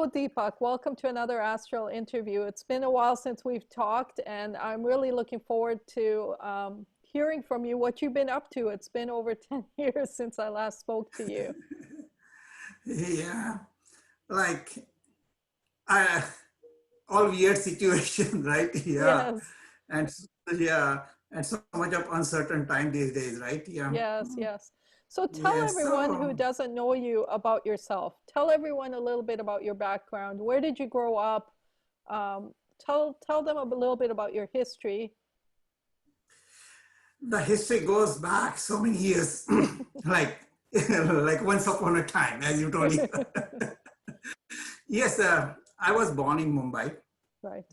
Hello, Deepak. Welcome to another Astral interview. It's been a while since we've talked, and I'm really looking forward to hearing from you what you've been up to. It's been over 10 years since I last spoke to you. Yeah, like I all weird situation, right? Yeah, Yes, and yeah, and so much of uncertain time these days, right? Yeah. yes, yes. So tell Yes. everyone who So doesn't know you about yourself. Tell everyone a little bit about your background. Where did you grow up? Tell them a little bit about your history. the history goes back so many years, like like once upon a time, as you told. Yes, I was born in Mumbai. Right.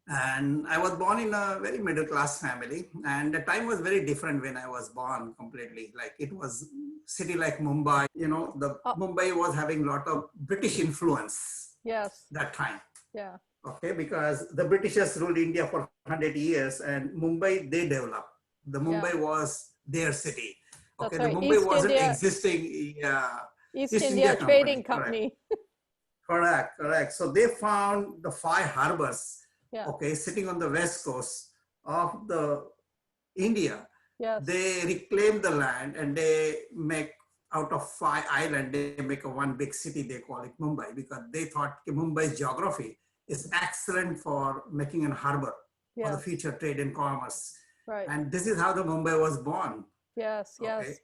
And I was born in a very middle class family, and the time was very different when I was born completely. Like it was city like Mumbai, the Oh, Mumbai was having a lot of British influence yes. that time. Yeah. Okay, because the Britishers ruled India for 100 years, and Mumbai they developed. The Yeah. Mumbai was their city. That's Okay, the right. Mumbai wasn't existing. East East India India Trading Company, correct. Company. Correct, correct. So they found the five harbors, Yeah. okay, sitting on the west coast of the India. Yes. They reclaim the land and they make out of five islands, they make a one big city. They call it Mumbai because they thought Mumbai's geography is excellent for making a harbor for the Yes. future trade and commerce. Right. And this is how the Mumbai was born. Yes. Okay.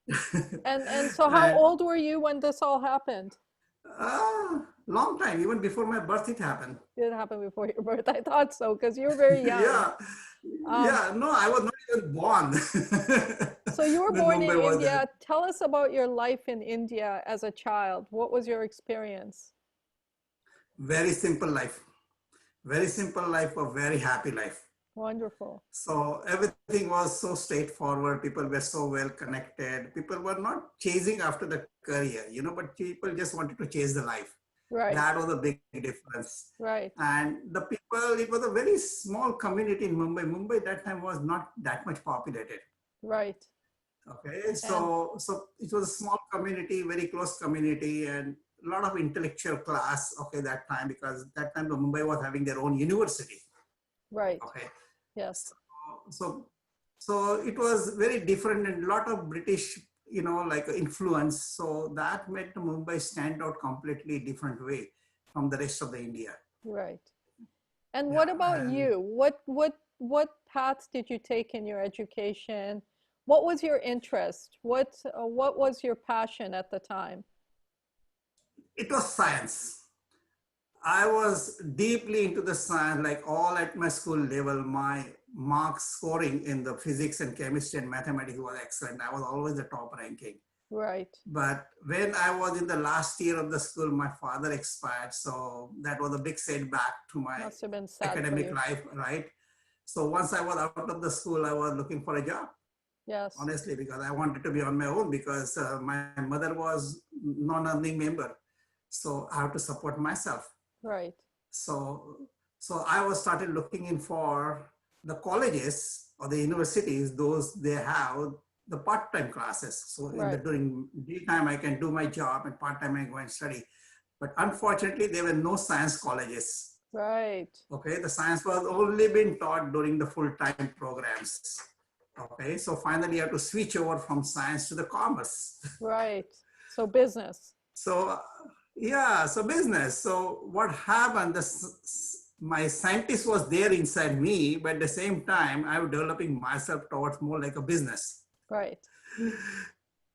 Yes. And so how And old were you when this all happened? long time, even before my birth, it happened. Did it happen before your birth? I thought so because you were very young. Yeah, Um, yeah. No, I was not even born so you were when born in Mumbai was there. India. Tell us about your life in India as a child. What was your experience? Very simple life, very simple life, a very happy life. Wonderful. So everything was so straightforward. People were so well connected. People were not chasing after the career, but people just wanted to chase the life. Right. That was a big difference. Right. And the people, it was a very small community in Mumbai. Mumbai that time was not that much populated. Right. Okay, And so it was a small community, very close community, and a lot of intellectual class. Okay, that time because that time the Mumbai was having their own university. right. Okay, Yes. so so so it was very different and a lot of British, like influence. So that made the Mumbai stand out completely different way from the rest of the India. Right. And Yeah, what about and you? What paths did you take in your education? What was your interest? What was your passion at the time? it was science. I was deeply into the science, like all at my school level. My mark scoring in the physics and chemistry and mathematics was excellent. I was always the top ranking. Right. But when I was in the last year of the school, my father expired. So that was a big setback to my Must have been sad for academic you. life, right? So once I was out of the school, I was looking for a job, Yes. honestly, because I wanted to be on my own because my mother was non-earning member. So I have to support myself. Right. So, so I was started looking in for the colleges or the universities, those they have the part-time classes. So Right. during daytime, I can do my job and part-time I go and study. But unfortunately, there were no science colleges. Right. Okay, the science was only being taught during the full-time programs. Okay, so finally I have to switch over from science to the commerce. Right. So business. So yeah, so business. So what happened? My scientist was there inside me, but at the same time, I was developing myself towards more like a business. Right.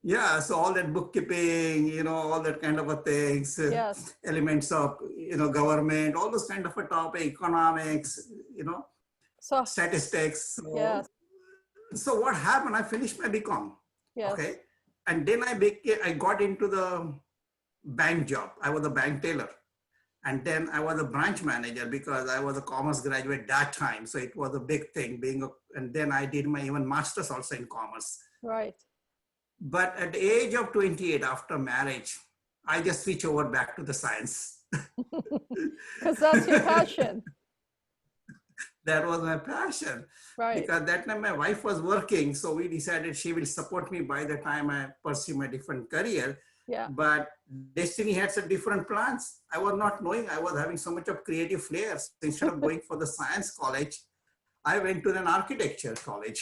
Yeah, so all that bookkeeping, all that kind of a things, Yes. elements of government, all those kind of a topic, economics, So statistics. yes. So what happened? I finished my BCom, Yes. okay, and then I got into the bank job. I was a bank teller. And then I was a branch manager because I was a commerce graduate that time. So it was a big thing and then I did my even master's also in commerce. Right. But at the age of 28 after marriage, I just switch over back to the science. Because that's your passion. That was my passion Right. because that time my wife was working. So we decided she will support me by the time I pursue my different career. Yeah. But destiny had some different plans. I was not knowing I was having so much of creative flair. So instead of going for the science college, I went to an architecture college.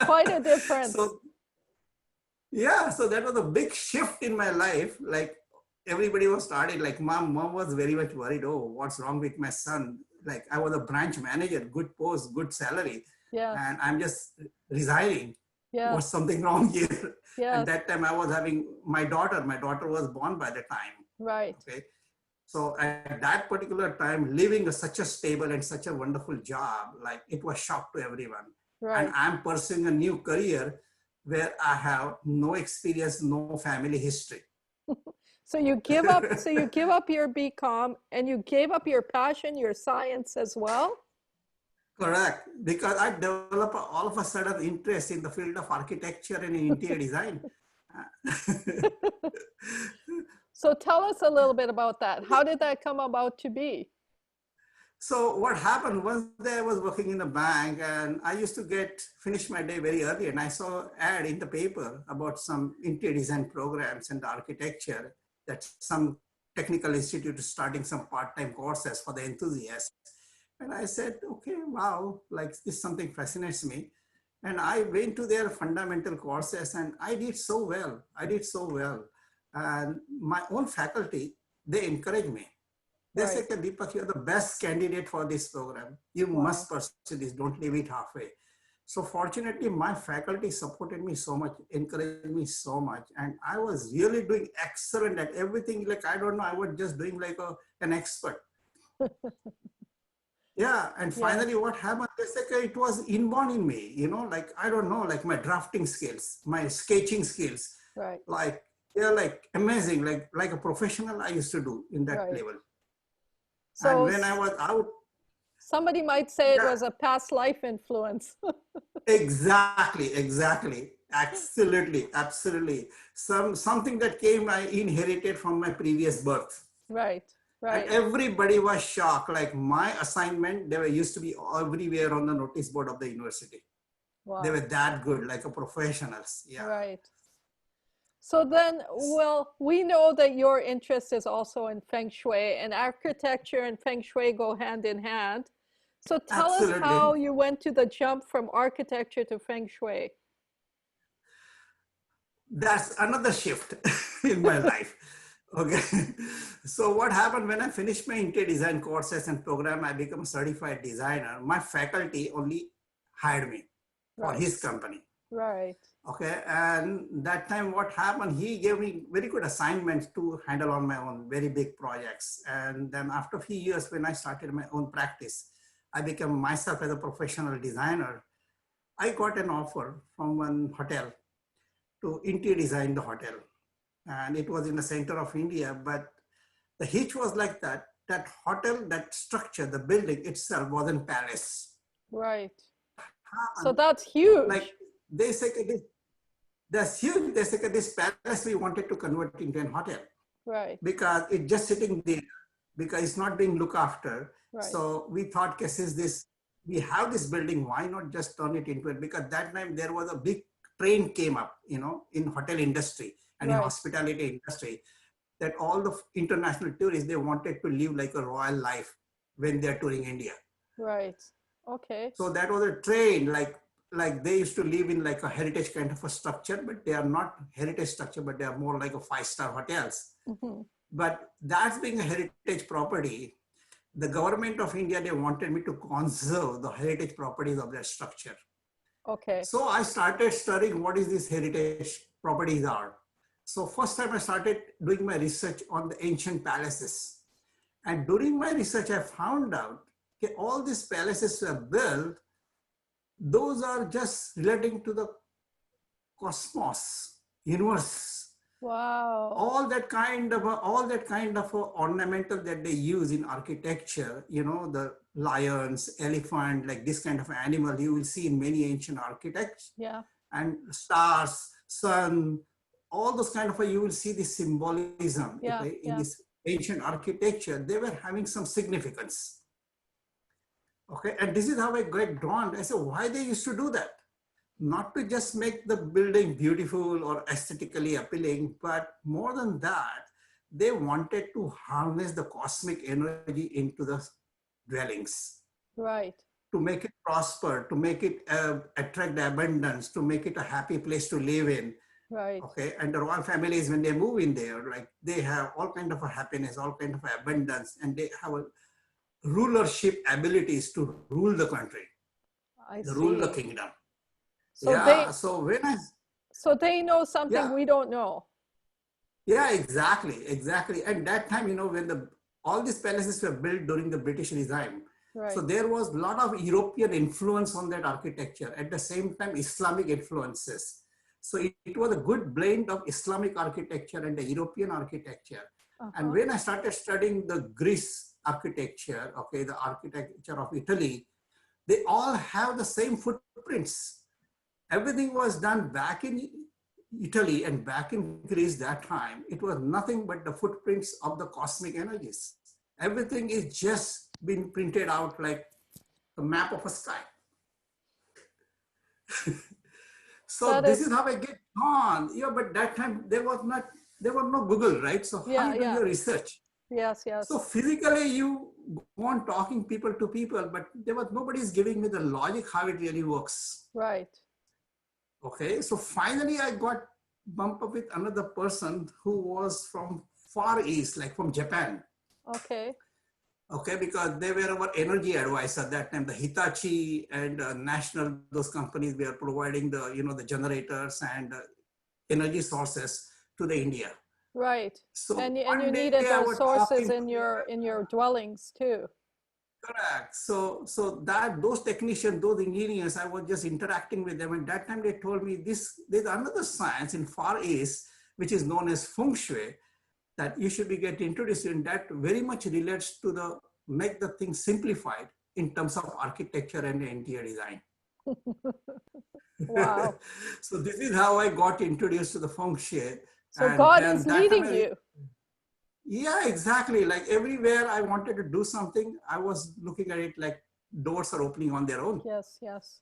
Quite a difference. So yeah, so that was a big shift in my life. Like everybody was started, like mom was very much worried. Oh, what's wrong with my son? Like I was a branch manager, good post, good salary, Yes. and I'm just resigning. Was Yes. something wrong here? And Yes. that time I was having my daughter. My daughter was born by the time. Right. Okay. So at that particular time, living such a stable and such a wonderful job, like it was shock to everyone. And Right. I'm pursuing a new career where I have no experience, no family history. So you give up your BCom and you gave up your passion, your science as well? Correct. Because I developed all of a sudden interest in the field of architecture and interior design. So tell us a little bit about that. How did that come about to be? So what happened, one day I was working in a bank and I used to finish my day very early, and I saw ad in the paper about some interior design programs and architecture, that some technical institute is starting some part-time courses for the enthusiasts. And I said, okay, wow, like this something fascinates me. And I went to their fundamental courses and I did so well. I did so well. And my own faculty, they encouraged me. They Right. said, Deepak, you're the best candidate for this program. You Wow. must pursue this. Don't leave it halfway. So fortunately, my faculty supported me so much, encouraged me so much. And I was really doing excellent at everything. Like, I don't know, I was just doing like an expert. Yeah. And finally, Yes. what happened? They said, it was inborn in me, like, I don't know, like my drafting skills, my sketching skills, Right. like, they're like amazing, like a professional I used to do in that Right. level. And So when I was out, somebody might say it yeah, was a past life influence. exactly, absolutely, absolutely. Something that came I inherited from my previous birth, Right. and Right. everybody was shocked. Like my assignment, they were used to be everywhere on the notice board of the university. They were Wow. that good, like a professionals. Yeah, Right. So then, well, we know that your interest is also in Feng Shui, and architecture and Feng Shui go hand in hand. So tell us how absolutely. you went to the jump from architecture to Feng Shui. That's another shift in my life. Okay. So what happened when I finished my interior design courses and program, I became a certified designer. My faculty only hired me for Right. his company. Right. Okay. And that time what happened, he gave me very good assignments to handle on my own very big projects. And then after a few years, when I started my own practice, I became myself as a professional designer. I got an offer from one hotel to interior design the hotel. And it was in the center of India, but the hitch was like that hotel, that structure, the building itself wasn't palace. Right. So Happened, that's like huge. they said, that's huge. They said this palace we wanted to convert into an hotel Right. because it's just sitting there, because it's not being looked after. Right. So we thought, since we have this building, why not just turn it into it? Because that time there was a big trend came up, in hotel industry and in Right. hospitality industry, that all the international tourists, they wanted to live like a royal life when they're touring India. Right. Okay. So that was a trend, like they used to live in like a heritage kind of a structure, but they are not heritage structure, but they are more like a five-star hotels. Hmm. But that's being a heritage property, the government of India, they wanted me to conserve the heritage properties of their structure. Okay. So I started studying what is this heritage properties are. So first time I started doing my research on the ancient palaces. And during my research, I found out that all these palaces were built, those are just relating to the cosmos, universe. Wow. All that kind of ornamental that they use in architecture, the lions, elephant, like this kind of animal you will see in many ancient architects, Yeah. and stars, sun, all those kind of you will see this symbolism, Yeah. okay, in Yeah. this ancient architecture. They were having some significance. Okay, and this is how I got drawn. I said, why they used to do that? not to just make the building beautiful or aesthetically appealing, but more than that, they wanted to harness the cosmic energy into the dwellings Right. to make it prosper, to make it attract abundance, to make it a happy place to live in. Right. Okay, and the royal families, when they move in there, like they have all kind of a happiness, all kind of abundance, and they have a rulership abilities to rule the country, I to rule the see. kingdom. So Yeah, they so when I, so they know something yeah, we don't know. yeah, exactly, exactly. And that time, when all these palaces were built during the British regime, so Right. there was a lot of European influence on that architecture. At the same time, Islamic influences. So it was a good blend of Islamic architecture and the European architecture. And Uh-huh. when I started studying the Greece architecture, okay, the architecture of Italy, they all have the same footprints. Everything was done back in Italy and back in Greece that time. It was nothing but the footprints of the cosmic energies. Everything is just been printed out like a map of a sky. So That this is is, how I get on. Yeah, but that time there was no Google, right? So how yeah, you do yeah. your research? Yes, So yes. physically you go on talking people to people, but there was nobody's giving me the logic how it really works. Right. Okay, so finally I got bumped up with another person who was from Far East, like from Japan. Okay. Okay, because they were our energy advisor at that time. The Hitachi and National, those companies were providing the generators and energy sources to the India. Right. So And you one day needed I those was sources talking to them. in your dwellings too. Correct. So that those technicians, those engineers, I was just interacting with them, and that time they told me there's another science in Far East which is known as Feng Shui that you should be get introduced in. That very much relates to the make the thing simplified in terms of architecture and interior design. Wow. So this is how I got introduced to the Feng Shui, So and God then is that time leading I, you. yeah, exactly. Like everywhere I wanted to do something, I was looking at it like doors are opening on their own. Yes, yes.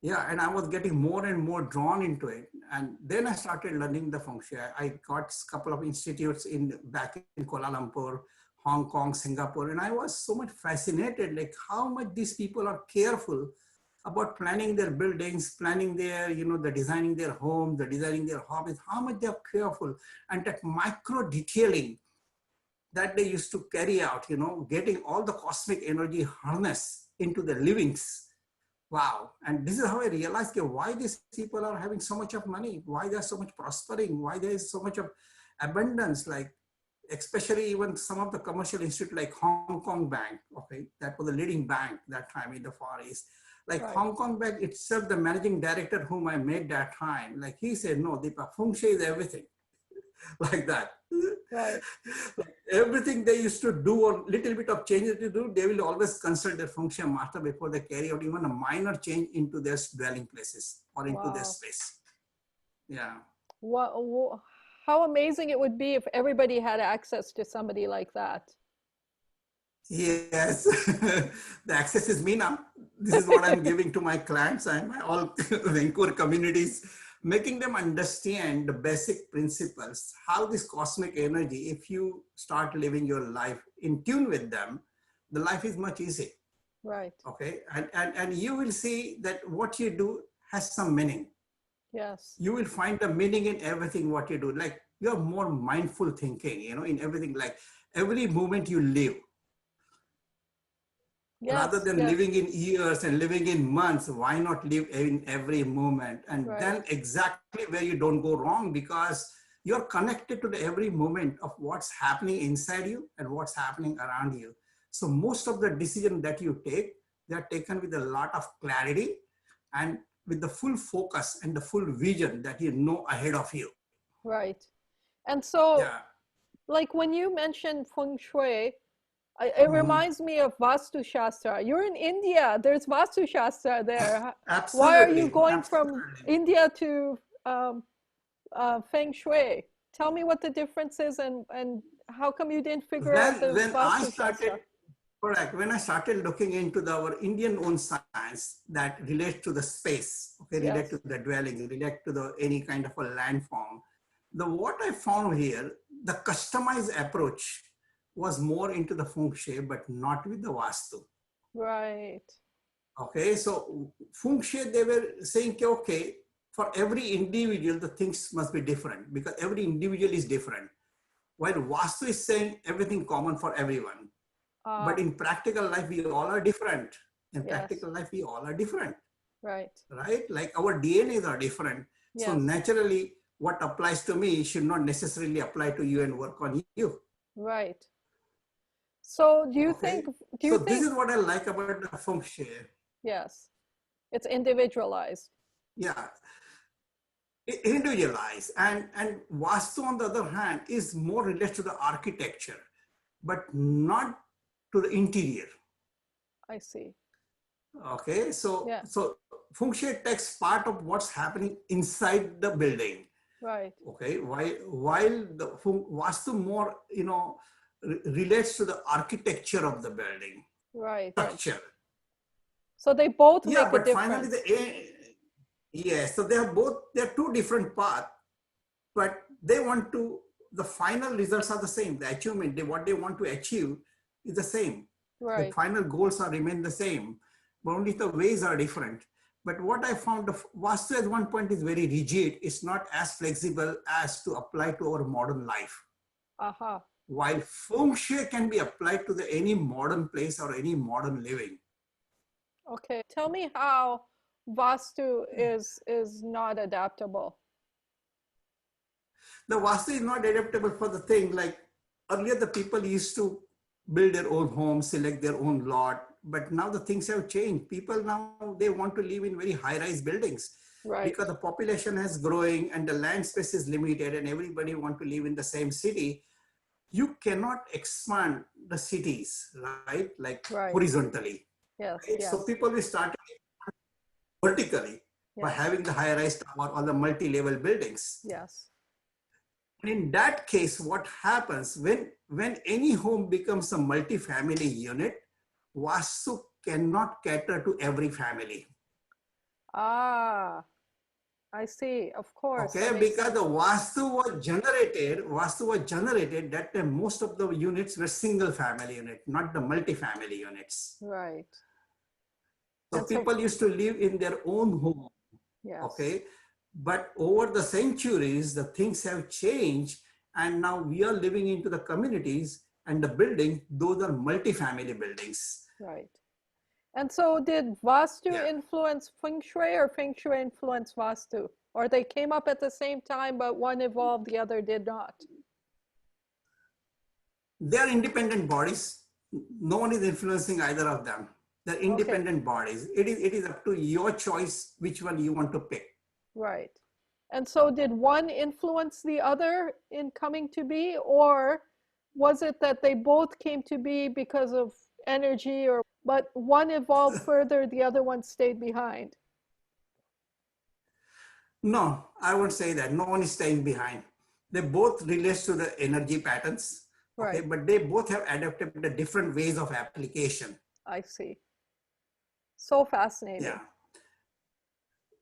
Yeah, and I was getting more and more drawn into it. And then I started learning the Feng Shui. I got a couple of institutes in back in Kuala Lumpur, Hong Kong, Singapore, and I was so much fascinated, like how much these people are careful about planning their buildings, planning their, the designing their home, the designing their hobbies, how much they're careful, and that micro detailing that they used to carry out, getting all the cosmic energy harness into the livings. Wow. And this is how I realized why these people are having so much of money, why there's so much prospering, why there is so much of abundance, like especially even some of the commercial institute like Hong Kong Bank, okay, that was the leading bank that time in the Far East. Like Right. Hong Kong Bank itself, the managing director whom I met that time, like he said, no, Deepak, Feng Shui is everything. Like that. Right. Like everything they used to do or little bit of changes to do, they will always consult their Feng Shui master before they carry out even a minor change into their dwelling places or into their Wow. space. Yeah. What, how amazing it would be if everybody had access to somebody like that. Yes. The access is me now. This is what I'm giving to my clients and my all Vancouver communities, making them understand the basic principles, how this cosmic energy, if you start living your life in tune with them, the life is much easier. Right. Okay. And you will see that what you do has some meaning. Yes. You will find the meaning in everything what you do. Like you're more mindful thinking, in everything, like every moment you live rather Yes. than Yes. living in years and living in months. Why not live in every moment? And Right. then exactly where you don't go wrong, because you're connected to the every moment of what's happening inside you and what's happening around you. So most of the decisions that you take, they're taken with a lot of clarity and with the full focus and the full vision that you know ahead of you. Right. And so, Yeah. like when you mentioned feng shui, it Mhm. reminds me of Vastu Shastra. You're in India. There's Vastu Shastra there. Why are you Absolutely. going from Absolutely. India to Feng Shui? Tell me what the difference is and how come you didn't figure out When, the when I Vastu started Shastra? Correct. When I started looking into our Indian own science that relates to the space, okay, relate to Yes. the dwelling, relate to the any kind of a landform, the what I found here, the customized approach was more into the feng shui, but not with the vastu. Right. Okay, so feng shui they were saying, okay, for every individual the things must be different because every individual is different. While vastu is saying everything common for everyone. But Ah, in practical life, we all are different. In yes. practical life, we all are different, Right. right? Like our DNAs are different. So Yes. naturally, what applies to me should not necessarily apply to you and work on you. Right. So Okay. do So you this think, is what I like about the feng shui. yes, it's individualized. Yeah, individualized. And Vastu, on the other hand, is more related to the architecture, but not to the interior. I see. Okay, Yeah. so feng shui takes part of what's happening inside the building. Right. Okay, while the vastu more relates to the architecture of the building Right. structure. So they both Yeah, make a but finally difference. yes, so they're two different paths, but they want to the final results are the same. The achievement, what they want to achieve is the same. The Right. final goals are remain the same, but only the ways are different. But what I found, the Vastu at one point is very rigid. It's not as flexible as to apply to our modern life. Aha. While Feng Shui can be applied to any modern place or any modern living. Okay. Tell me how Vastu is not adaptable. The Vastu is not adaptable for the thing like earlier the people used to build their own homes, select their own lot, but now the things have changed. People now they want to live in very high-rise buildings because Right. the population is growing and the land space is limited and everybody want to live in the same city. You cannot expand the cities, right? Like Right. horizontally, Yes. right? So Yes. people will start vertically by Yes. having the high-rise tower or the multi-level buildings. Yes. And in that case, what happens when any home becomes a multi-family unit, Vastu cannot cater to every family. Ah, I see. Of course, that Okay, makes because the sense. Vastu was generated that time most of the units were single family unit, not the multi-family units. Right. So And so, people used to live in their own home. yes. Okay, but over the centuries the things have changed and now we are living into the communities and the building those are multi-family buildings. Right. And so did Vastu Yeah, influence Feng Shui or Feng Shui influence Vastu? Or they came up at the same time, but one evolved, the other did not? they are independent bodies. No one is influencing either of them. They're Okay. independent bodies. It is up to your choice which one you want to pick. Right. And so did one influence the other in coming to be, or was it that they both came to be because of energy, or but one evolved further, the other one stayed behind? No, I won't say that. No one is staying behind. They both relate to the energy patterns, okay, Right. but they both have adapted the different ways of application. I see. So Yeah. fascinating.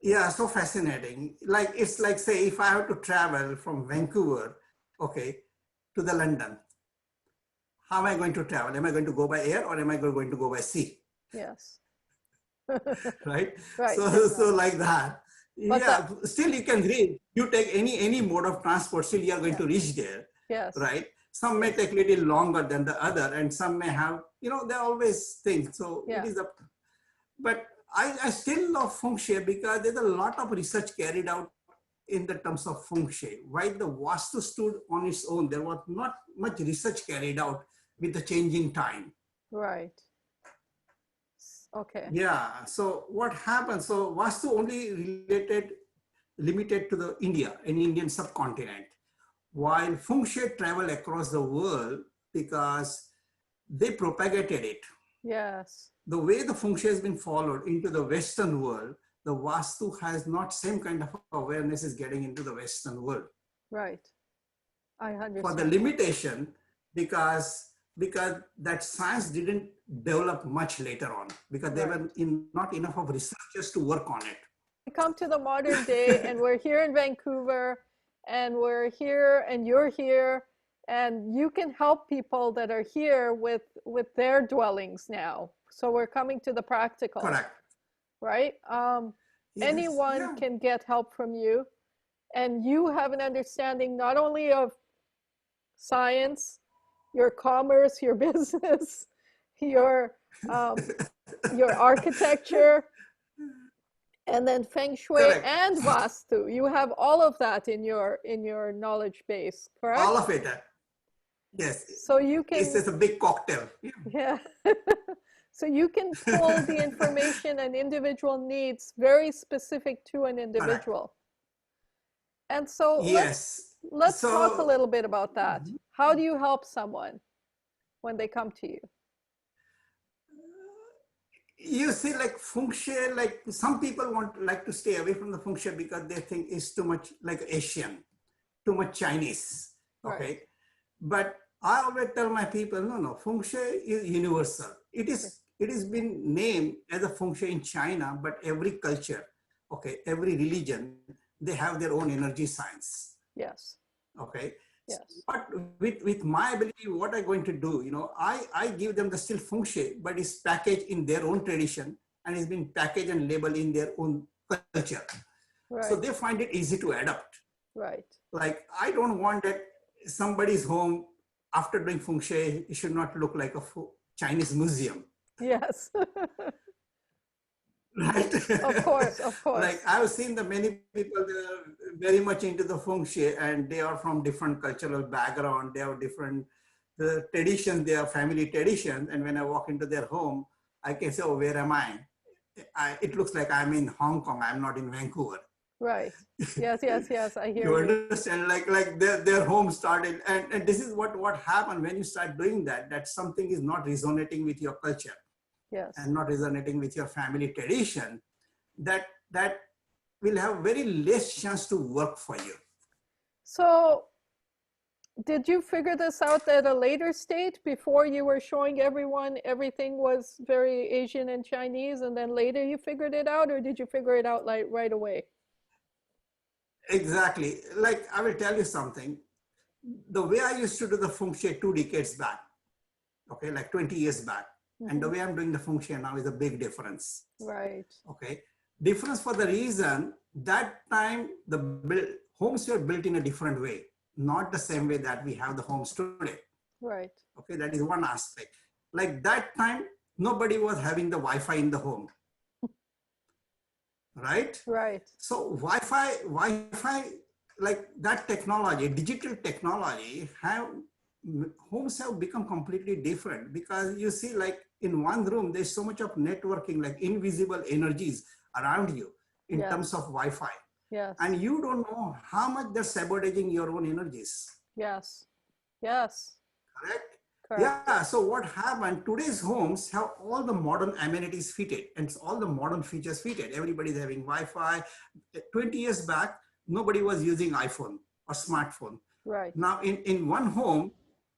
Yeah, so fascinating. Like it's like say if I have to travel from Vancouver, okay, to the London, how am I going to travel? Am I going to go by air or am I going to go by sea? Yes. Right? Right. So Different. like that. But that, Yeah, still you can reach. You take any mode of transport, still you are going yeah. to reach there, Yes. right? Some may Yes. take a little longer than the other, and some may have, there are always things. So it Yeah. is up. But I still love feng shui because there's a lot of research carried out in the terms of feng shui. While the Vastu stood on its own, there was not much research carried out with the changing time. Right. Okay. Yeah. So what happened? So Vastu only limited to the India, an Indian subcontinent, while feng shui traveled across the world because they propagated it. Yes. The way the feng shui has been followed into the Western world, the Vastu has not same kind of awareness is getting into the Western world. Right. I For the understand that. limitation, because because that science didn't develop much later on because there Right. were not enough of researchers to work on it. We come to the modern day and we're here in Vancouver and we're here and you're here and you can help people that are here with their dwellings now. So we're coming to the practical, Correct. right? Yes. Anyone Yeah. can get help from you, and you have an understanding not only of science, your commerce, your business, your um, your architecture, and then Feng Shui Correct. and Vastu. You have all of that in your knowledge base, All correct? of it. Yes. So you It's can, just a big cocktail. Yeah. yeah. So you can pull the information and individual needs very specific to an Correct. individual. And so Yes. let's talk a So little bit about that. How do you help someone when they come to you? you see, like feng shui, like some people want like to stay away from the feng shui because they think it's too much like Asian, too much Chinese. Right. Okay. But I always tell my people, no, no, feng shui is universal. It is been named as a feng shui in China, but every culture, okay, every religion, they have their own energy science. Yes. Okay. So Yes. what with my ability, what I'm going to do, I give them the still feng shui, but it's packaged in their own tradition and it's been packaged and labeled in their own culture. So Right. they find it easy to adapt. Right. Like I don't want that somebody's home after doing feng shui, it should not look like a Chinese museum. Yes. Right? Of course. Of Like course. I've seen the many people that are very much into the feng shui and they are from different cultural background. They have different the traditions, their family traditions. And when I walk into their home, I can say, oh, where am I? It looks like I'm in Hong Kong. I'm not in Vancouver. Right. Yes. Yes. Yes. I hear You you. understand? Like their home started. And this is what happened when you start doing that, that something is not resonating with your culture Yes. and not resonating with your family tradition, that will have very less chance to work for you. So, did you figure this out at a later stage before you were showing everyone everything was very Asian and Chinese, and then later you figured it out, or did you figure it out like right away? Exactly. Like I will tell you something. The way I used to do the feng shui 2 decades back, okay, like 20 years back, and the Mm-hmm. way I'm doing the feng shui now is a big difference. Right. Okay. Difference for the reason that time homes were built in a different way, not the same way that we have the homes today. Right. Okay, that is one aspect. Like that time, nobody was having the Wi-Fi in the home, right? Right. So Wi-Fi, like that technology, digital technology, homes have become completely different because you see, like in one room, there's so much of networking, like invisible energies around you in terms Yes. of Wi-Fi, Yes. and you don't know how much they're sabotaging your own energies. Yes. Yes. Correct? Correct. Yeah. So what happened? Today's homes have all the modern amenities fitted and all the modern features fitted. Everybody's having Wi-Fi. 20 years back, nobody was using iPhone or smartphone. Right. Now, in one home,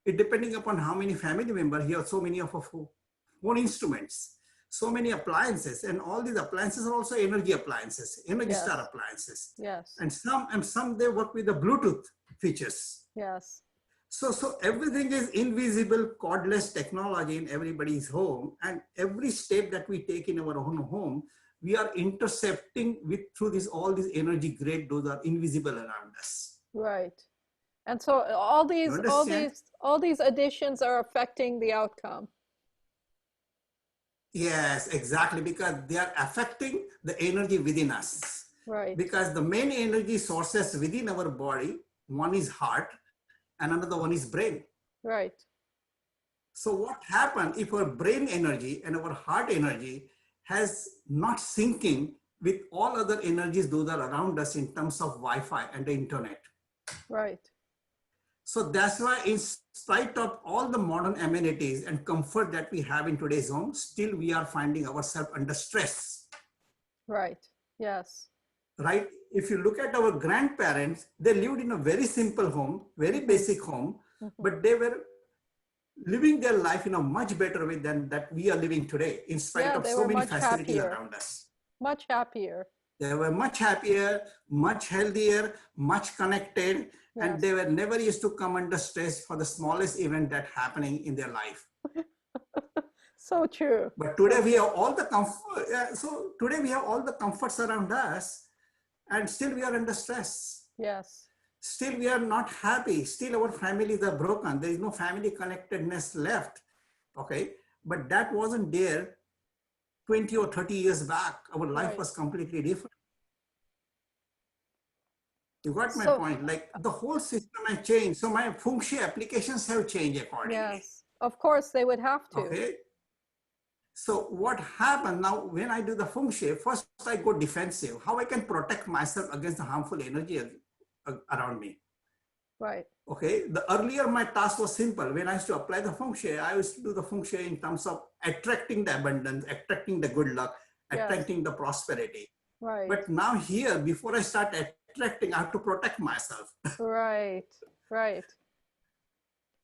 it depending upon how many family members, here are so many of our phone instruments, so many appliances, and all these appliances are also energy appliances, energy star Yes. appliances, Yes. and some they work with the Bluetooth features. Yes. So everything is invisible, cordless technology in everybody's home, and every step that we take in our own home, we are intercepting with through this all these energy grid. Those are invisible around us. Right. And so all You these all understand? these all these additions are affecting the outcome. Yes, exactly, because they are affecting the energy within us. Right. Because the main energy sources within our body, one is heart, and another one is brain. Right. So what happens if our brain energy and our heart energy has not syncing with all other energies those are around us in terms of Wi-Fi and the internet? Right. So that's why in spite of all the modern amenities and comfort that we have in today's home, still we are finding ourselves under stress, Right. Yes. right? If you look at our grandparents, they lived in a very simple home, very Mm-hmm. basic home, Mm-hmm. but they were living their life in a much better way than that we are living today, in spite Yeah, of they so were many much facilities happier. around us. Much happier. They were much happier, much healthier, much connected, and they Yes. were never used to come under stress for the smallest event that happening in their life. So true. But So today we true. have all the comfort. So today we have all the comforts around us, and still we are under stress. Yes. Still we are not happy. Still our families are broken. There is no family connectedness left. Okay, but that wasn't there 20 or 30 years back. Our life Right. was completely different. You got my So, point? Like the whole system has changed. So my Feng Shui applications have changed accordingly. yes, of course they would have to. Okay. So what happened now when I do the Feng Shui, first I go defensive. How I can protect myself against the harmful energy around me. Right. Okay. The earlier my task was simple. When I used to apply the Feng Shui, I used to do the Feng Shui in terms of attracting the abundance, attracting the good luck, Yes. attracting the prosperity. Right. But now here, before I start attracting, I have to protect myself. Right. Right.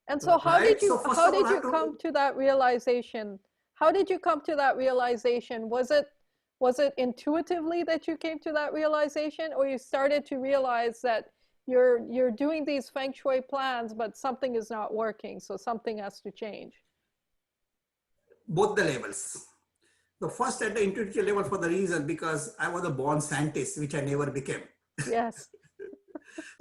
And so how Right. did So you first how of all, did I you have to. come to that realization? How did you come to that realization? Was it intuitively that you came to that realization, or you started to realize that you're doing these feng shui plans but something is not working, so something has to change? Both the levels. The first at the intuitive level for the reason because I was a born scientist, which I never became. Yes.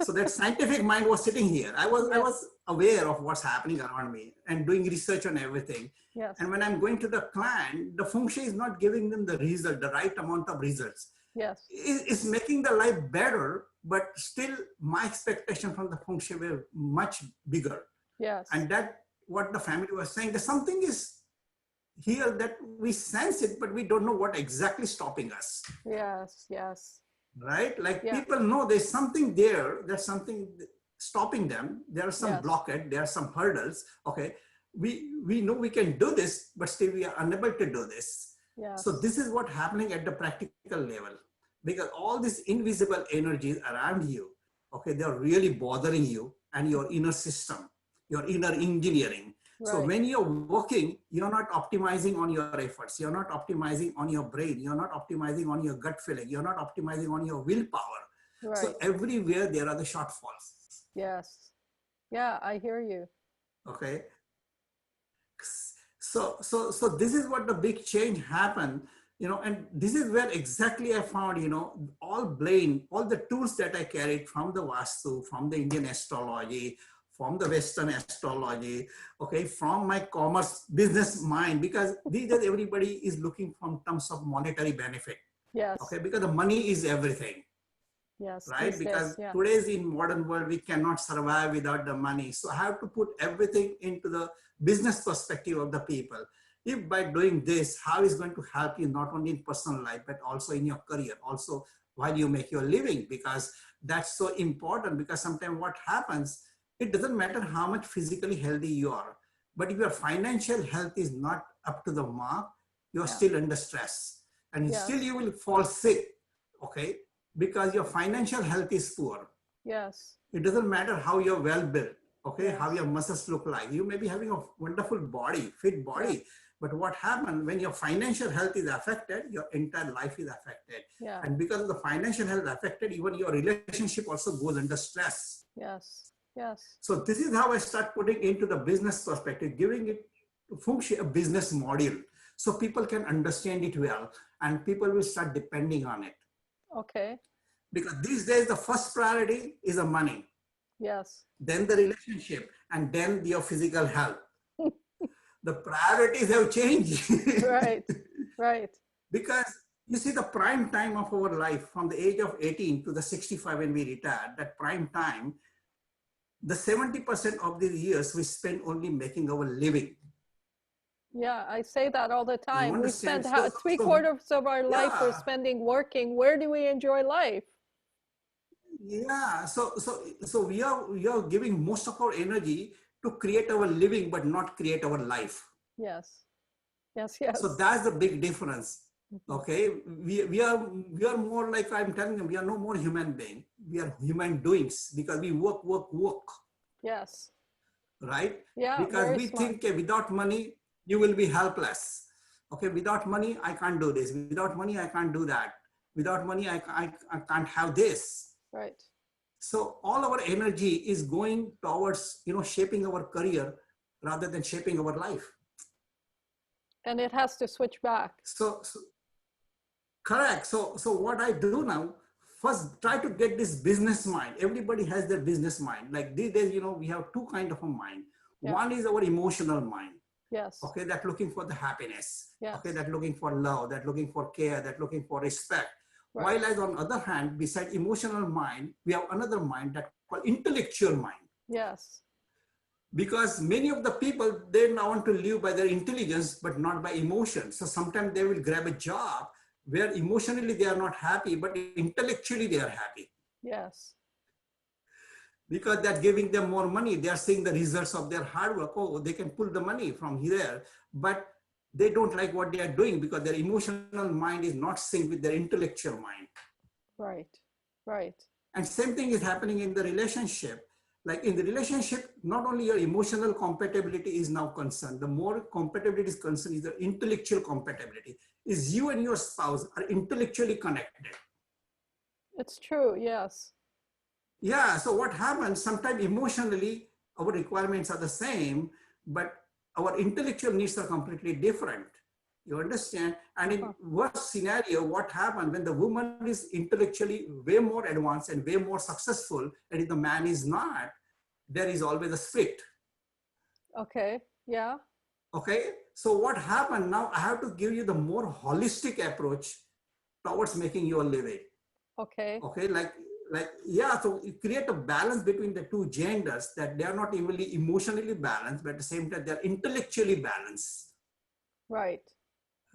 So that scientific mind was sitting here. I Yes. was aware of what's happening around me and doing research on everything. Yes. And when I'm going to the client, the Feng Shui is not giving them the result, the right amount of results. Yes. It's making the life better, but still my expectation from the Feng Shui were much bigger. Yes. And that what the family was saying, that something is here that we sense it, but we don't know what exactly stopping us. Yes. Yes. Right? Like Yeah. people know there's something there, there's something stopping them. There are some Yes. blockade, there are some hurdles. Okay. We know we can do this, but still we are unable to do this. Yes. So this is what happening at the practical level, because all these invisible energies around you, okay, they're really bothering you and your inner system, your inner engineering. So Right. when you're working, you're not optimizing on your efforts. You're not optimizing on your brain. You're not optimizing on your gut feeling. You're not optimizing on your willpower. Right. So everywhere there are the shortfalls. Yes. Yeah, I hear you. Okay. So this is what the big change happened, and this is where exactly I found, all blame, all the tools that I carried from the Vastu, from the Indian astrology, from the Western astrology, okay, from my commerce business mind, because these days everybody is looking from terms of monetary benefit. Yes. Okay, because the money is everything. Yes. Right? Because yeah. today's in modern world, we cannot survive without the money. So I have to put everything into the business perspective of the people. If by doing this, how is going to help you not only in personal life, but also in your career, also while you make your living, because that's so important. Because sometimes what happens, it doesn't matter how much physically healthy you are, but if your financial health is not up to the mark, you're still under stress and still you will fall sick. Okay. Because your financial health is poor. Yes. It doesn't matter how you're well built, okay, Yes. how your muscles look like. You may be having a wonderful body, fit body, but what happens when your financial health is affected, your entire life is affected. Yeah. And because of the financial health affected, even your relationship also goes under stress. Yes. Yes. So this is how I start putting into the business perspective, giving it Feng Shui a business model so people can understand it well and people will start depending on it. Okay. Because these days, the first priority is the money. Yes. Then the relationship, and then your physical health. The priorities have changed. Right. Right. Because you see, the prime time of our life from the age of 18 to the 65 when we retire, that prime time, the 70% of the years we spend only making our living. Yeah, I say that all the time. We spend So, three-quarters of our life we're spending working. Where do we enjoy life? Yeah, so we are giving most of our energy to create our living, but not create our life. Yes, yes, yes. So that's the big difference. Okay, we are more like I'm telling you, we are no more human being. We are human doings because we work. Yes. right? Yeah, Because very we smart. think, okay, without money, you will be helpless. Okay, without money, I can't do this. Without money, I can't do that. Without money, I can't have this. Right. So all our energy is going towards, shaping our career rather than shaping our life. And it has to switch back. So correct. So what I do now, first try to get this business mind. Everybody has their business mind. Like these days, we have two kind of a mind. Yeah. One is our emotional mind. Yes. Okay, that looking for the happiness. Yes. Okay, that looking for love, that looking for care, that looking for respect. Right. While as on other hand, beside emotional mind, we have another mind that called intellectual mind. Yes. Because many of the people, they now want to live by their intelligence but not by emotion. So sometimes they will grab a job where emotionally they are not happy but intellectually they are happy, Yes. because that's giving them more money. They are seeing the results of their hard work. Oh, they can pull the money from here, but they don't like what they are doing because their emotional mind is not synced with their intellectual mind. Right. Right. And same thing is happening in the relationship. Like in the relationship, not only your emotional compatibility is now concerned, the more compatibility is concerned is the intellectual compatibility. Is you and your spouse are intellectually connected. It's true. Yes. Yeah, so what happens, sometimes emotionally, our requirements are the same, but our intellectual needs are completely different. You understand? And in worst scenario, what happens when the woman is intellectually way more advanced and way more successful, and if the man is not, there is always a split. Okay. Yeah. Okay, so what happened now? I have to give you the more holistic approach towards making your living. Okay. Okay, like yeah, so you create a balance between the two genders, that they are not only emotionally balanced, but at the same time they're intellectually balanced. Right.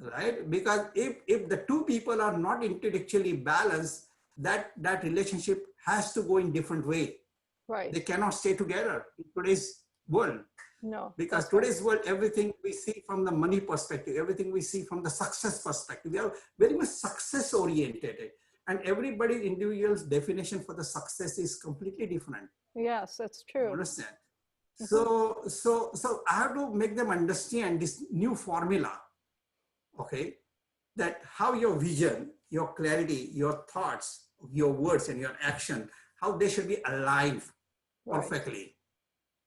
Right, because if the two people are not intellectually balanced, that relationship has to go in different way. Right. They cannot stay together in today's world. No. Because That's right. today's world, everything we see from the money perspective, everything we see from the success perspective, we are very much success oriented, and everybody's individual's definition for the success is completely different. Yes, that's You true. understand? So I have to make them understand this new formula. Okay, that how your vision, your clarity, your thoughts, your words, and your action, how they should be aligned perfectly.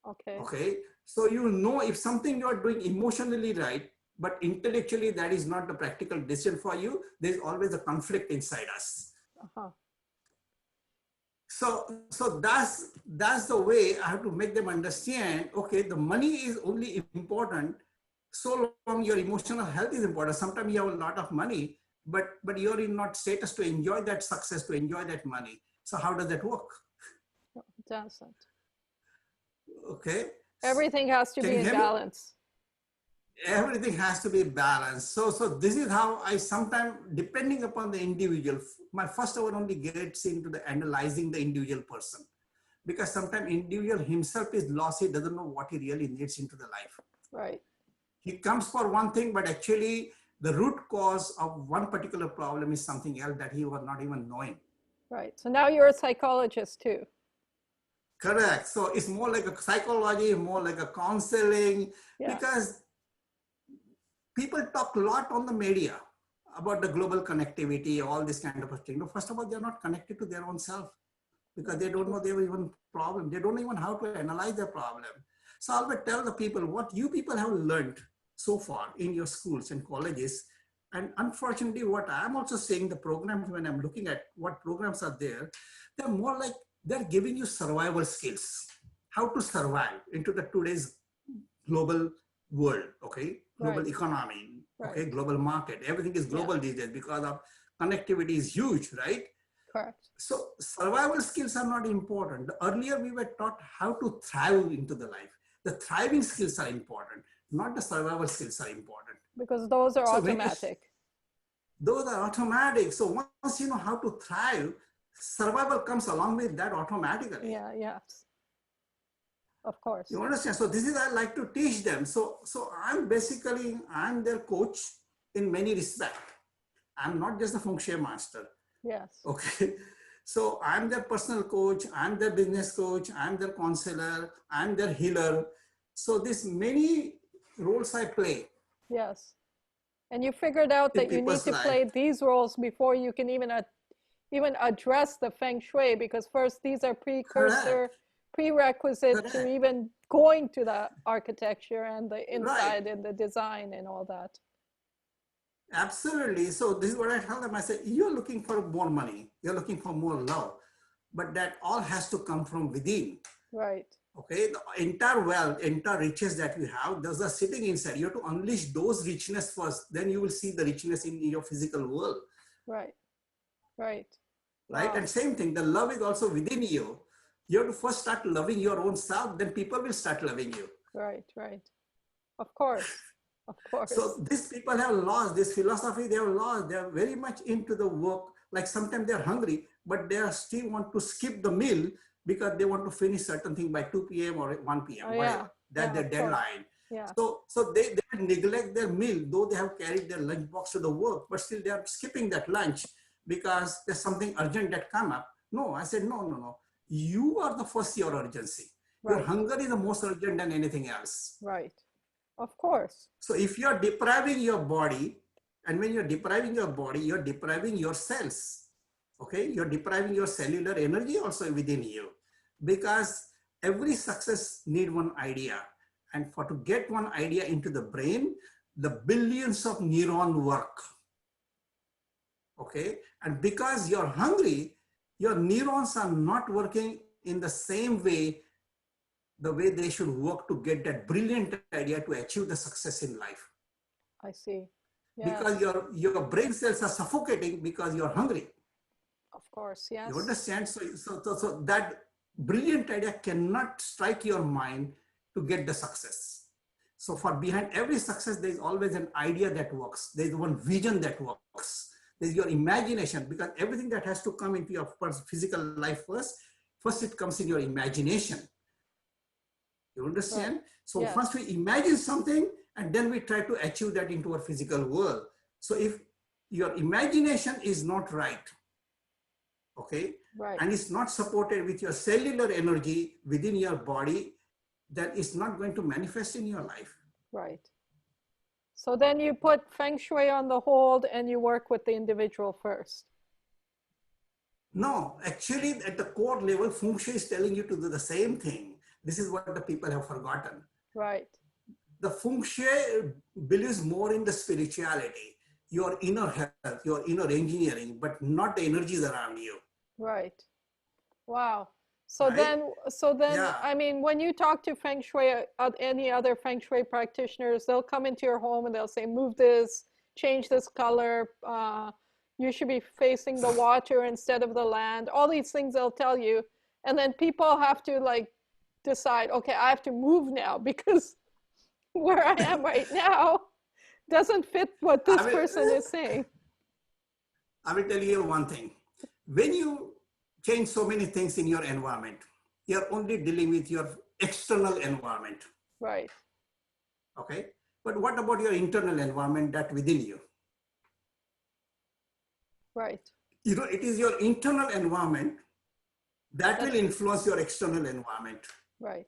Okay. Okay, so you know if something you are doing emotionally right, but intellectually that is not the practical decision for you, there's always a conflict inside us. So that's the way I have to make them understand. Okay, the money is only important so long your emotional health is important. Sometimes you have a lot of money, but you're in not status to enjoy that success, to enjoy that money. So how does that work? No, it doesn't. Okay. Everything has to Can be you in hear me? balance. Everything has to be balanced. So this is how I sometimes, depending upon the individual, my first hour only gets into the analyzing the individual person, because sometimes individual himself is lost. He doesn't know what he really needs into the life. Right. He comes for one thing, but actually the root cause of one particular problem is something else that he was not even knowing. Right. So now you're a psychologist too. Correct. So it's more like a psychology, more like a counseling, Yeah. because people talk a lot on the media about the global connectivity, all this kind of a thing. First of all, they're not connected to their own self, because they don't know they have even problem. They don't even how to analyze their problem. So I will tell the people what you people have learned so far in your schools and colleges. And unfortunately, what I'm also saying, the programs, when I'm looking at what programs are there, they're more like they're giving you survival skills, how to survive into the today's global world. Okay, global economy. Okay, global market. Everything is global these days because of connectivity is huge, right? Correct. So survival skills are not important. Earlier we were taught how to thrive into the life. The thriving skills are important, not the survival skills are important. Because those are automatic. Those are automatic. So once you know how to thrive, survival comes along with that automatically. Yeah, yes. Of course. You understand? So this is I like to teach them. So I'm their coach in many respects. I'm not just a Feng Shui master. Yes. Okay. So I'm their personal coach, I'm their business coach, I'm their counselor, I'm their healer. So this many roles I play Yes. And you figured out in that you need people's to life. play these roles before you can even address the feng shui, because first these are Correct. prerequisite to Correct. even going to the architecture and the Right. inside and the design and all that. Absolutely. So this is what I tell them. I say, you're looking for more money. You're looking for more love. But that all has to come from within. Right. Okay. The entire wealth, entire riches that we have, those are sitting inside. You have to unleash those richness first. Then you will see the richness in your physical world. Right. Right. Right. Wow. And same thing, the love is also within you. You have to first start loving your own self, then people will start loving you. Right. Right. Of course. Of So course. these people have lost this philosophy. They have lost. They are very much into the work. Like sometimes they are hungry, but they are still want to skip the meal because they want to finish certain thing by 2 p.m. or 1 Oh p.m. yeah. Whatever. That's Yeah, their of course. deadline. Yeah. So they will neglect their meal, though they have carried their lunch box to the work, but still they are skipping that lunch because there's something urgent that come up. No, I said, no, no, no. You are the first your urgency. Your Right. hunger is the most urgent than anything else. Right. Of course. So if you're depriving your body, and when you're depriving your body, you're depriving your cells. Okay, you're depriving your cellular energy also within you, because every success need one idea, and for to get one idea into the brain, the billions of neuron work. Okay, and because you're hungry, your neurons are not working in the same way, the way they should work to get that brilliant idea to achieve the success in life. I see. Because Yes. your brain cells are suffocating because you're hungry. Of course. You Yes. understand? So that brilliant idea cannot strike your mind to get the success. So for behind every success, there's always an idea that works. There's one vision that works. There's your imagination, because everything that has to come into your physical life first it comes in your imagination. You Right. understand? So Yes. first we imagine something and then we try to achieve that into our physical world. So if your imagination is not right, okay, Right. and it's not supported with your cellular energy within your body, then it's not going to manifest in your life. Right. So then you put feng shui on the hold and you work with the individual first. No, actually at the core level, Feng Shui is telling you to do the same thing. This is what the people have forgotten. Right. The Feng Shui believes more in the spirituality, your inner health, your inner engineering, but not the energies around you. Right. Wow. Right? So then, Yeah. I mean, when you talk to feng shui, any other feng shui practitioners, they'll come into your home and they'll say, move this, change this color. You should be facing the water instead of the land. All these things they'll tell you. And then people have to like decide, okay, I have to move now because where I am right now doesn't fit what I this will, person is saying. I will tell you one thing. When you change so many things in your environment, you're only dealing with your external environment. Right. Okay. But what about your internal environment that within you? Right. You know, it is your internal environment that will That's influence your external environment. right.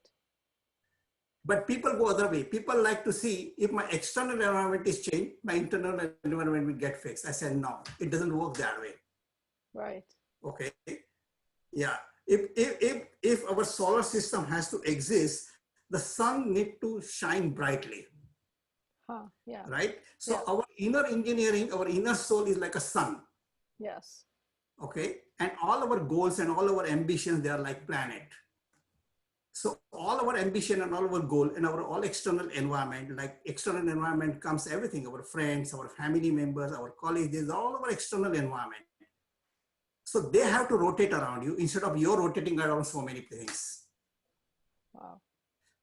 But people go other way. People like to see if my external environment is changed, my internal environment will get fixed. I said, no, it doesn't work that way. Right. Okay. Yeah. If our solar system has to exist, the sun need to shine brightly. Huh. Yeah. Right? So Yeah. our inner engineering, our inner soul is like a sun. Yes. Okay. And all our goals and all our ambitions, they are like planet. So all our ambition and all our goal and our all external environment, like external environment comes everything, our friends, our family members, our colleagues, this is all our external environment. So they have to rotate around you instead of you rotating around so many things. Wow.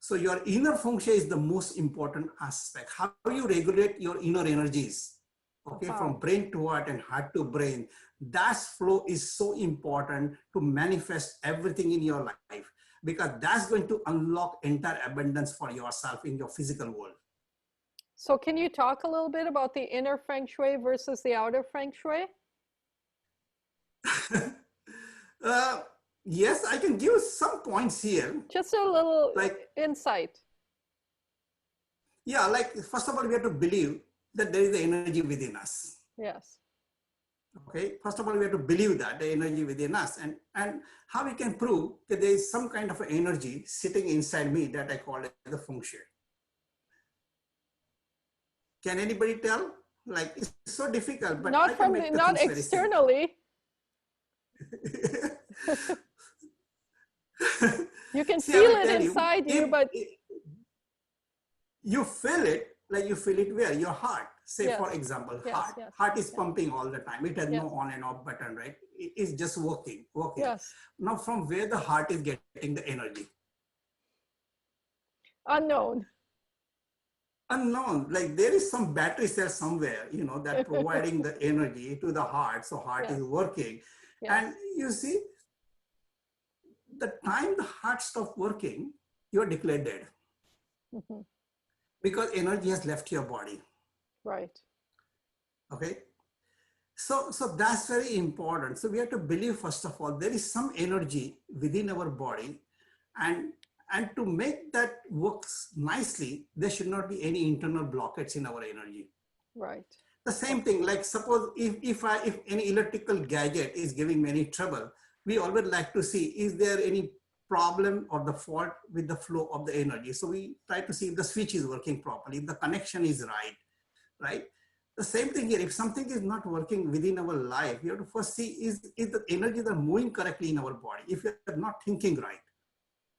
So your inner function is the most important aspect. How you regulate your inner energies, okay, Wow. from brain to heart and heart to brain. That flow is so important to manifest everything in your life, because that's going to unlock entire abundance for yourself in your physical world. So can you talk a little bit about the inner feng shui versus the outer feng shui? Yes, I can give some points here. Just a little Like, insight. Yeah, like first of all, we have to believe that there is the energy within us. Yes. Okay, first of all, we have to believe that the energy within us, and how we can prove that there is some kind of energy sitting inside me that I call it the Feng Shui. Can anybody tell? Like, it's so difficult, but I Not can from make the not things very simple. externally. You can See, I feel will it tell you, inside you, if but you feel it, like you feel it where? Your heart. Say, for yes, example, yes, heart. yes, Heart is yes, pumping all the time. It has no yes, on and off button, right? It is just working, working. yes. Now, from where the heart is getting the energy? Unknown. Unknown. Like there is some battery cell somewhere, that providing the energy to the heart. So heart is Yes, working. yes. And you see, the time the heart stops working, you're declared dead Hmm. because energy has left your body. Right. Okay. So that's very important. So we have to believe, first of all, there is some energy within our body, and and to make that works nicely, there should not be any internal blockage in our energy. Right. The same thing, like suppose if any electrical gadget is giving me any trouble, we always like to see, is there any problem or the fault with the flow of the energy? So we try to see if the switch is working properly, if the connection is right, right? The same thing here, if something is not working within our life, we have to first see, is the energy that moving correctly in our body? If you're not thinking right,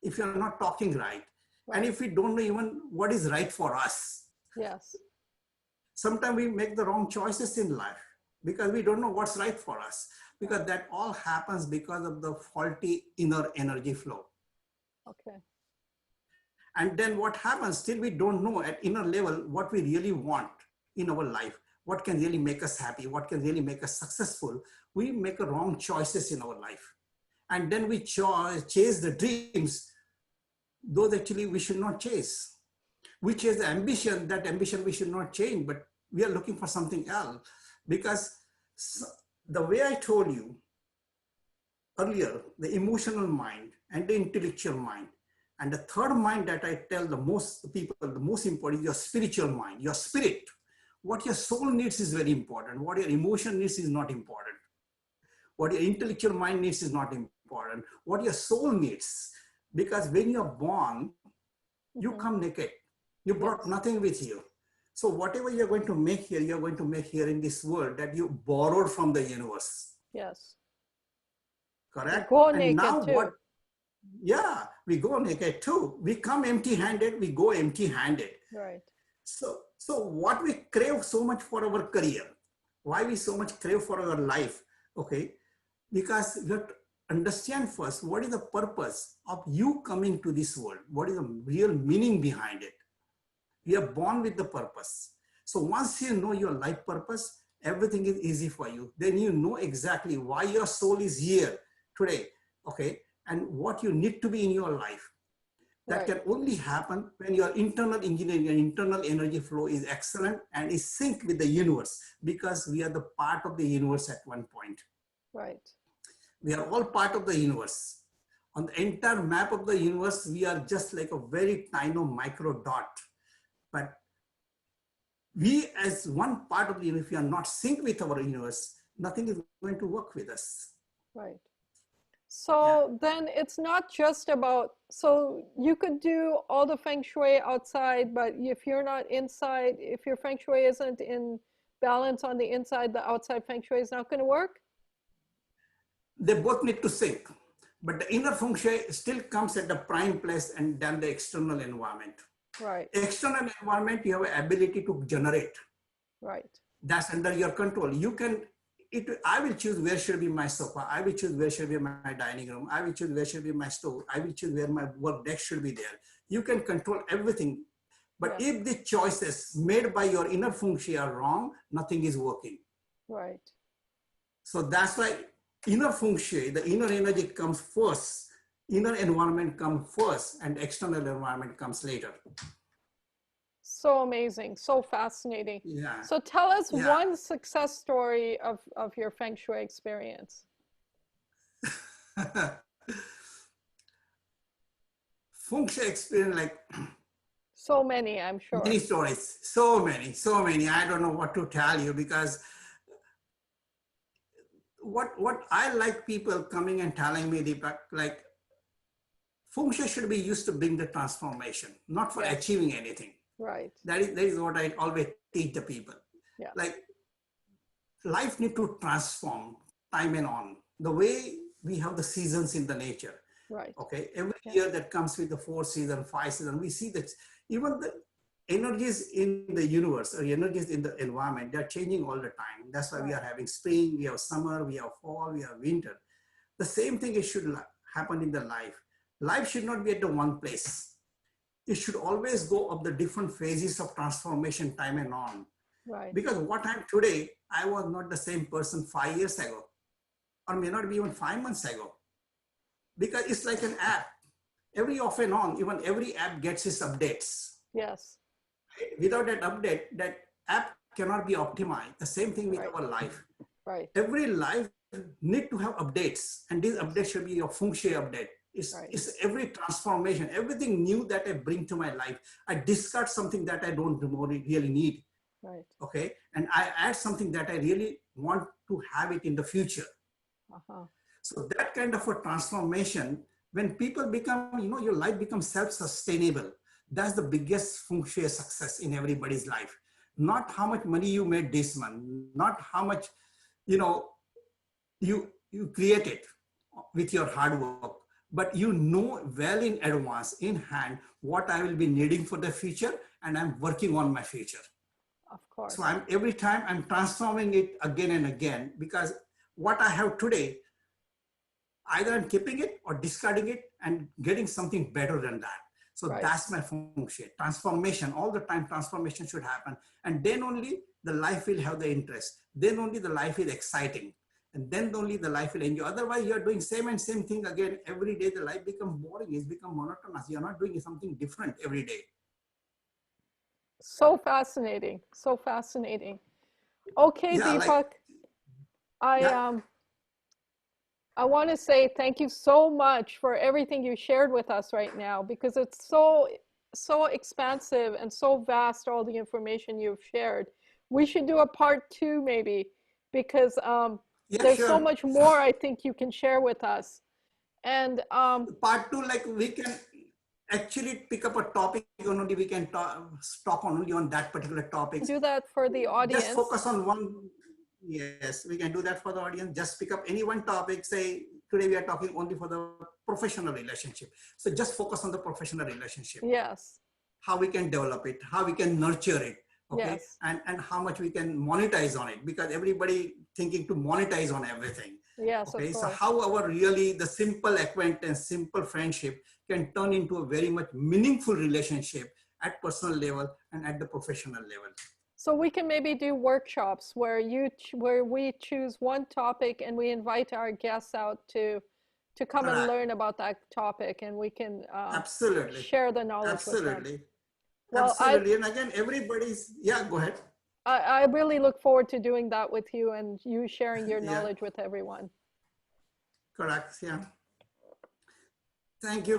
if you're not talking right, and Right. if we don't know even what is right for us, Yes. sometimes we make the wrong choices in life because we don't know what's right for us, Right. because that all happens because of the faulty inner energy flow. Okay. And then what happens, still we don't know at inner level what we really want in our life, what can really make us happy, what can really make us successful. We make a wrong choices in our life, and then we chase the dreams those actually we should not chase. We chase the ambition, that ambition we should not change, but we are looking for something else. Because the way I told you earlier, the emotional mind and the intellectual mind, and the third mind that I tell the most people, the most important is your spiritual mind, your spirit. What your soul needs is very important. What your emotion needs is not important. What your intellectual mind needs is not important. What your soul needs, because when you're born, you Hmm. come naked. You brought Yes. nothing with you. So whatever you're going to make here, you're going to make here in this world that you borrowed from the universe. Yes. You Correct? go And naked now what? too. Yeah, we go naked too. We come empty-handed, we go empty-handed. Right. So what we crave so much for our career, why we so much crave for our life, okay? Because we have to understand first, what is the purpose of you coming to this world? What is the real meaning behind it? We are born with the purpose. So once you know your life purpose, everything is easy for you. Then you know exactly why your soul is here today, okay? And what you need to be in your life. That Right. can only happen when your internal engineering, your internal energy flow is excellent and is synced with the universe, because we are the part of the universe at one point. Right. We are all part of the universe. On the entire map of the universe, we are just like a very tiny micro dot. But we as one part of the universe, if we are not synced with our universe, nothing is going to work with us. Right. Yeah. So then it's not just about, so you could do all the feng shui outside, but if you're not inside, if your feng shui isn't in balance on the inside, the outside feng shui is not going to work? They both need to sync, but the inner feng shui still comes at the prime place and then the external environment. Right. External environment, you have an ability to generate. Right. That's under your control. You can, I will choose where should be my sofa. I will choose where should be my dining room. I will choose where should be my stove. I will choose where my work desk should be there. You can control everything. But Yes. if the choices made by your inner feng shui are wrong, nothing is working. Right. So that's why inner feng shui, the inner energy comes first, inner environment comes first, and external environment comes later. So amazing. So fascinating. Yeah, So tell us yeah. one success story of your feng shui experience. Feng shui experience, like So many, I'm Many sure. stories, so many, so many. I don't know what to tell you because what I like people coming and telling me, Deepak, like Feng Shui should be used to bring the transformation, not for Yes, achieving anything. right. That is what I always teach the people. Yeah, Like life need to transform time and on. The way we have the seasons in the nature. right. Okay, every Yeah, year that comes with the 4 season, 5 season, we see that even the energies in the universe or energies in the environment, they're changing all the time. That's why we right, are having spring, we have summer, we have fall, we have winter. The same thing it should happen in the life. Life should not be at the one place. It should always go up the different phases of transformation time and on. right. Because what I'm today, I was not the same person 5 years ago, or may not be even 5 months ago. Because it's like an app. Every off and on, even every app gets its updates. Yes, Without that update, that app cannot be optimized. The same thing with right, our life. right. Every life need to have updates, and these Yes, updates should be your Feng Shui update. right, It's every transformation, everything new that I bring to my life. I discard something that I don't really need, right. okay? And I add something that I really want to have it in the future. Uh-huh. So that kind of a transformation, when people become, your life becomes self-sustainable, that's the biggest Feng Shui success in everybody's life. Not how much money you made this month, not how much, you know, you created with your hard work, but you know well in advance, in hand, what I will be needing for the future, and I'm working on my future. Of So course. I'm every time I'm transforming it again and again, because what I have today, either I'm keeping it or discarding it and getting something better than that. So Right. that's my Feng Shui. Transformation, all the time transformation should happen. And then only the life will have the interest. Then only the life is exciting. And then only the life will enjoy. Otherwise, you're doing same and same thing again. Every day, the life becomes boring. It's become monotonous. You're not doing something different every day. So fascinating. So fascinating. Okay, Yeah, like, Deepak, I yeah, um I want to say thank you so much for everything you shared with us right now because it's so expansive and so vast all the information you've shared. We should do a part two maybe because yeah, there's so sure. much more I think you can share with us. And Part two, like we can actually pick up a topic and only we can talk on only on that particular topics. do that for the Just audience. focus on one. Yes, we can do that for the audience. Just pick up any one topic. Say today we are talking only for the professional relationship. So just focus on the professional relationship, Yes. how we can develop it, how we can nurture it, okay, Yes. and how much we can monetize on it, because everybody thinking to monetize on everything. Yes, of Okay, so course. how our really the simple acquaintance, simple friendship can turn into a very much meaningful relationship at personal level and at the professional level. So we can maybe do workshops where where we choose one topic and we invite our guests out to come and Correct. learn about that topic, and we can Absolutely. share the knowledge with them. Absolutely. Well, Absolutely. And again, everybody's, yeah, go ahead. I really look forward to doing that with you and you sharing your Yeah, knowledge with everyone. correct. Yeah. Thank you.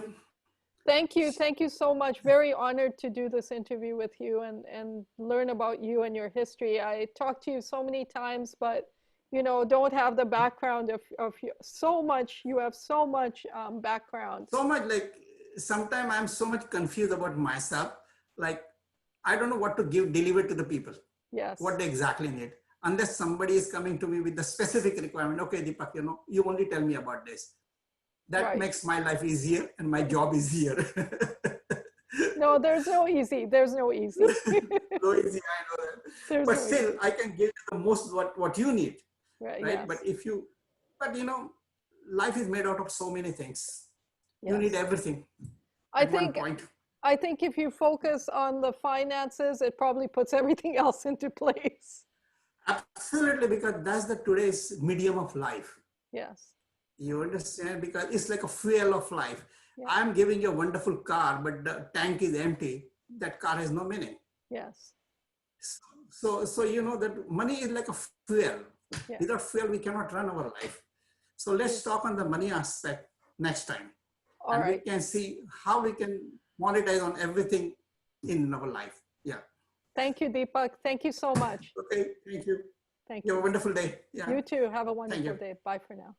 Thank you. Thank you so much. Very honored to do this interview with you and learn about you and your history. I talked to you so many times, but don't have the background of so much. You have so much background. So much like sometimes I'm so much confused about myself. Like, I don't know what to deliver to the people, what Yes, they exactly need. Unless somebody is coming to me with the specific requirement. Okay, Deepak, you only tell me about this. That right. makes my life easier and my job easier. No, there's no easy. There's no easy. So easy, I know that. There's But no still, easy. I can give you the most what you need, Right. right? Yes. But life is made out of so many things. You need Yes. everything I at one think point. I think if you focus on the finances, it probably puts everything else into place. Absolutely, because that's the today's medium of life. Yes. You understand? Because it's like a fuel of life. Yeah. I'm giving you a wonderful car, but the tank is empty. That car has no meaning. Yes. So you know that money is like a fuel. Yeah. Without fuel, we cannot run our life. So let's Yes. talk on the money aspect next time. All And we right. can see how we can monetize on everything in our life. Yeah. Thank you, Deepak. Thank you so much. Okay. Thank you. Thank You have a you. wonderful day. Yeah. You too. Have a Thank wonderful you. day. Bye for now.